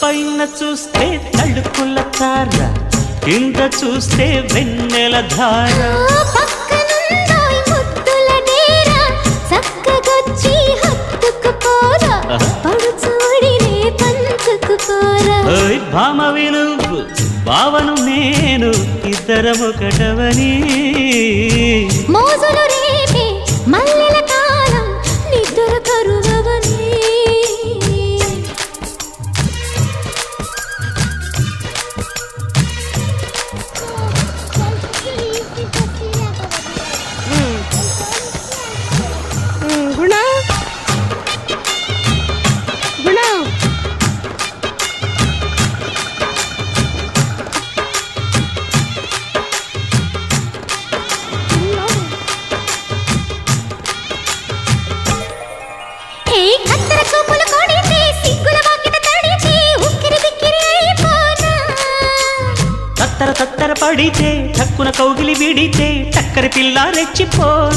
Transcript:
పైన చూస్తే తడుకుల తార, కింద చూస్తే వెన్నెల ధార. పక్కనుందోయ్ ముద్దుల డేరా, చక్కగొచ్చి హత్తుకుపోరా, పడుచూడినే పంచుకుపోరా. భామ విలువు భావను నేను, ఇద్దరమొకటవని. మోజులు రేపే మల్లెల కాలం, నిద్ర కరువవని. గుణ గుణ కత్తెర చూపులు కొడితే, సిగ్గుల వాకిట తడితే, ఉక్కిరి బిక్కిరి అయిపోనా. తత్తర తత్తర పడితే, తక్కున కౌగిలి విడితే, చక్కరి పిల్ల రెచ్చిపోన.